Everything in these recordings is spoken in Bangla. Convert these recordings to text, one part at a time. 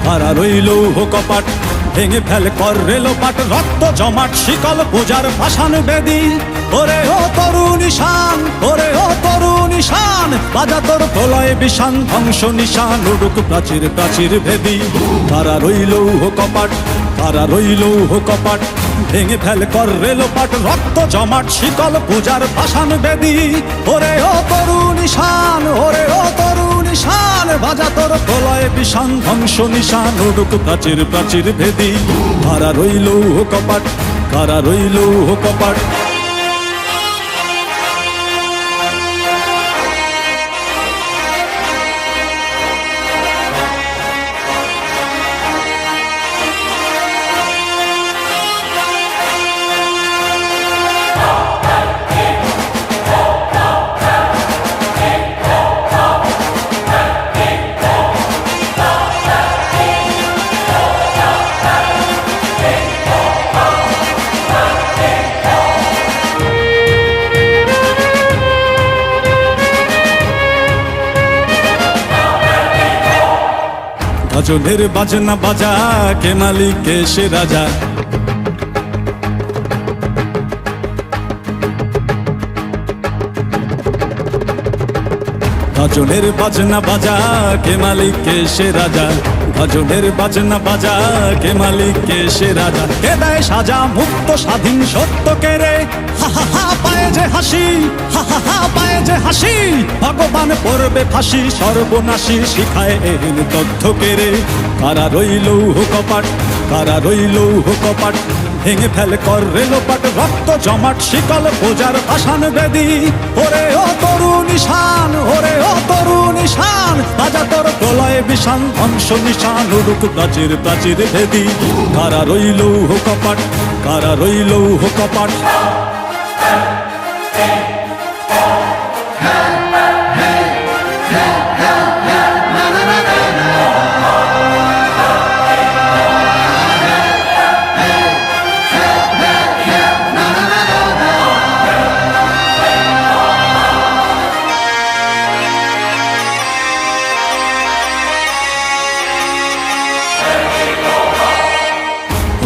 কারা রইল কপাট, ভেঙে ফেল কর রেলোপাট, রক্ত জমাট শিকল পূজার ভাসান বেদি। ওরে ও তরুণ ঈশান, ওরে ও তরুণ ঈশান, বাজা তোর প্রলয় বিষান, ধ্বংস নিশান উড়ুক প্রাচীর প্রাচীর ভেদি। কারা রইল কপাট, কারা রইল কপাট, ভেঙে ফেল কর রেলোপাট, রক্ত জমাট শিকল পূজার ভাসান বেদি। ওরে ও তরুণ ঈশান, ওরে ও তরুণ ঈশান, বাজা তোর প্রলয় বিষান, ধ্বংস নিশান উড়ুক প্রাচীর প্রাচীর ভেদি। কারা রইল কপাট, কারা রইল কপাট। ভজনের বাজনা বাজা, কে মালিক কে সে রাজা। ভজনের বাজনা বাজা, কে মালিক কে সে রাজা। ভজনের বাজনা বাজা, কে মালিক কে সে রাজা। কে দেয় সাজা মুক্ত স্বাধীন সত্য কে রে, হা হা হা পায়ে যে হাসি, হা হা হা পায়ে যে হাসি। ভগবান পড়বে ফাঁসি, সর্বনাশী শিখায় এহীন তথ্য কে রে। কারা রইল কপাট, কারা রইল কপাট, ভেঙে ফেল কর রেলোপাট, রক্ত জমাট শিকল পূজার ভাসান বেদি। ওরে ও তরুণ ঈশান, ওরে ও তরুণ ঈশান, বাজা তোর প্রলয় বিষান, ধ্বংস নিশান উড়ুক প্রাচীর প্রাচীর ভেদি। কারা রইল কপাট, কারা রইল কপাট।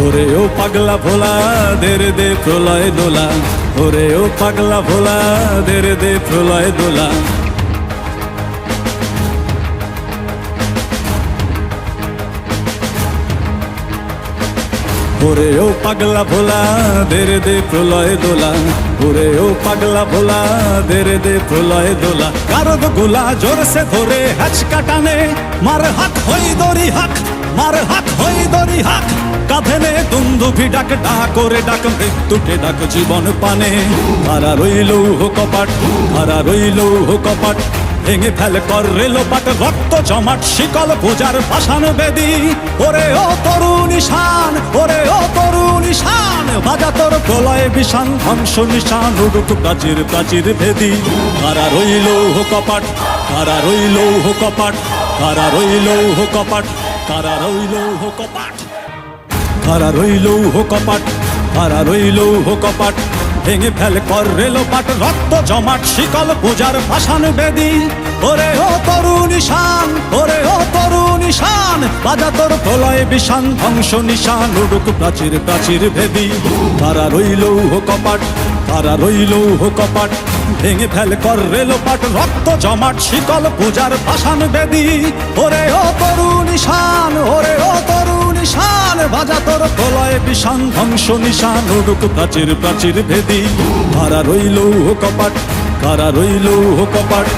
ওরে ও পাগলা ভোলা, দেরে দে প্রলয় দোলা। ওরে ও পাগলা ভোলা, দেরে দে প্রলয় দোলা। ওরে ও পাগলা ভোলা, দেরে দে প্রলয় দোলা। ওরে ও পাগলা ভোলা, দেরে দে প্রলয় দোলা। গারদ গোলা জোরসে ধরে হ্যাচকা টানে, মার হাক হই দড়ি হাক, মার হাক হই দড়ি হাক। কাঁধে নে দুন্দুভি ডাক, ডাক করে ডাক মৃত্যুকে ডাক জীবন পানে। কারা রইল কপাট, কারা রইল কপাট, ভেঙে ফেল কর রেলোপাট, রক্ত জমাট শিকল পূজার ভাসান বেদি। ওরে ও তরুণ ঈশান, ওরে ও তরুণ ঈশান, বাজা তোর প্রলয় বিষান, ধ্বংস নিশান উড়ুক প্রাচীর প্রাচীর ভেদি। কারা রইল কপাট, কারা রইল কপাট, কারা রইল কপাট, কারা রইল কপাট। কারা রইল কপাট, কারা রইল কপাট, ভেঙে ফেল কর রেলোপাট, রক্ত জমাট শিকল পূজার ভাসান বেদি। ওরে ও তরুণ ঈশান, ওরে ও তরুণ ঈশান, বাজা তোর প্রলয় বিষান, ধ্বংস নিশান উড়ুক প্রাচীর প্রাচীর ভেদি। কারা রইল কপাট, কারা রইল কপাট, ভেঙে ফেল কর রেলোপাট, রক্ত জমাট শিকল পূজার ভাসান বেদি। ওরে ও তরুণ ঈশান, ওরে ও তরুণ ঈশান, বাজা তোর প্রলয় বিষান, ধ্বংস নিশান উড়ুক প্রাচীর প্রাচীর ভেদি। কারা রইল কপাট, কারা রইল কপাট।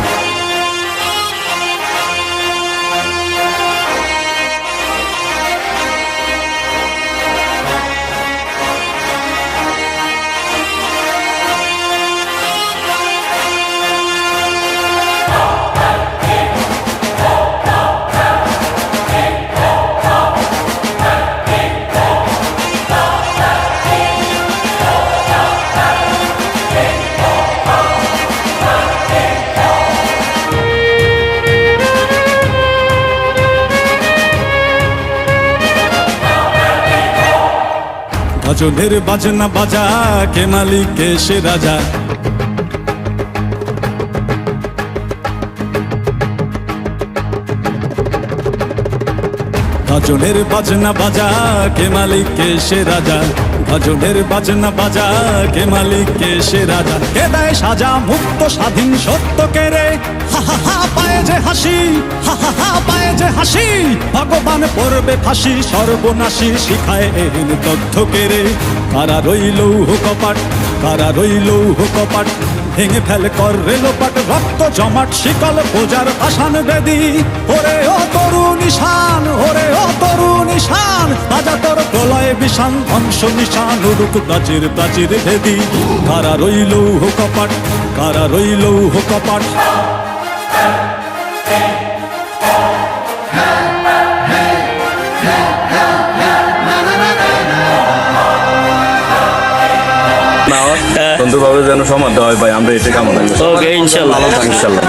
ভজনের বাজনা বাজা, কে মালিক কে সে রাজা। ভজনের বাজনা বাজা কে মালিক কে সে রাজা, ভজনের বাজনা বাজা কে মালিক কে সে রাজা। কে দেয় সাজা মুক্ত স্বাধীন সত্য কে রে, হা হা হা পায়ে যে হাসি, হা হা হা পায়ে যে হাসি। ভগবান পড়বে ফাঁসি সর্বনাশী শিখায় এহীন তথ্য কে রে। কারা রইল কপাট, কারা রইল কপাট, ভেঙে ফেল কর রেলোপাট রক্ত জমাট শিকল বোজার পাষাণ বেদি। ওরে ও তরু নিশান, ওরে ও তরু নিশান, বাজা তোর প্রলয় বিশান ধ্বংস নিশান উড়ুক প্রাচীর প্রাচীর ভেদি। কারা রইল কপাট, কারা রইল কপাট। সুন্দরভাবে যেন সমাধা হয় ভাই, আমরা এটা কামনা করি। ওকে ইনশাআল্লাহ, ইনশাআল্লাহ।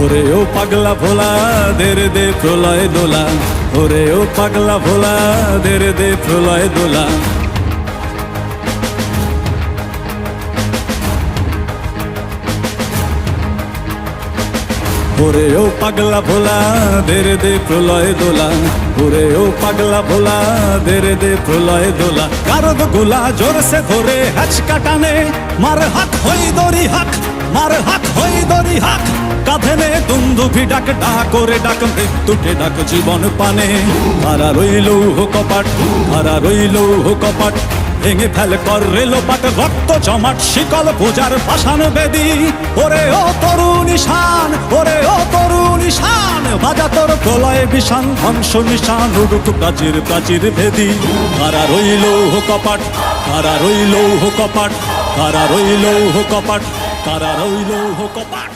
ওরে ও পাগলা ভোলা দেরে দে প্রলয় দোলা, ওরে ও পাগলা ভোলা দেরে দে প্রলয় দোলা। ওরে ও পাগলা ভোলা দেরে দে প্রলয় দোলা, ওরে ও পাগলা ভোলা দেরে দে প্রলয় দোলা। কারদ গোলা জোরসে ধরে হ্যাচকা টানে, মার হাক হই দড়ি হাক, মার হাক হই দড়ি হাক। কাঁধে নে দুন্দুভি ডাক, ডাক করে ডাক মৃত্যুকে ডাক জীবন পানে। কারা রইল কপাট, কারা রইল কপাট, ভেঙে ফেল কর রেলোপাট রক্ত জমাট শিকল বোজার পাষাণ বেদি। ওরে ও তরু নিশান, ওরে ও তরু নিশান, বাজা তোর প্রলয় বিশান ধ্বংস নিশান উড়ুক প্রাচীর প্রাচীর ভেদি। কারা রইল কপাট, কারা রইল কপাট, কারা রইল কপাট, কারা রইল কপাট।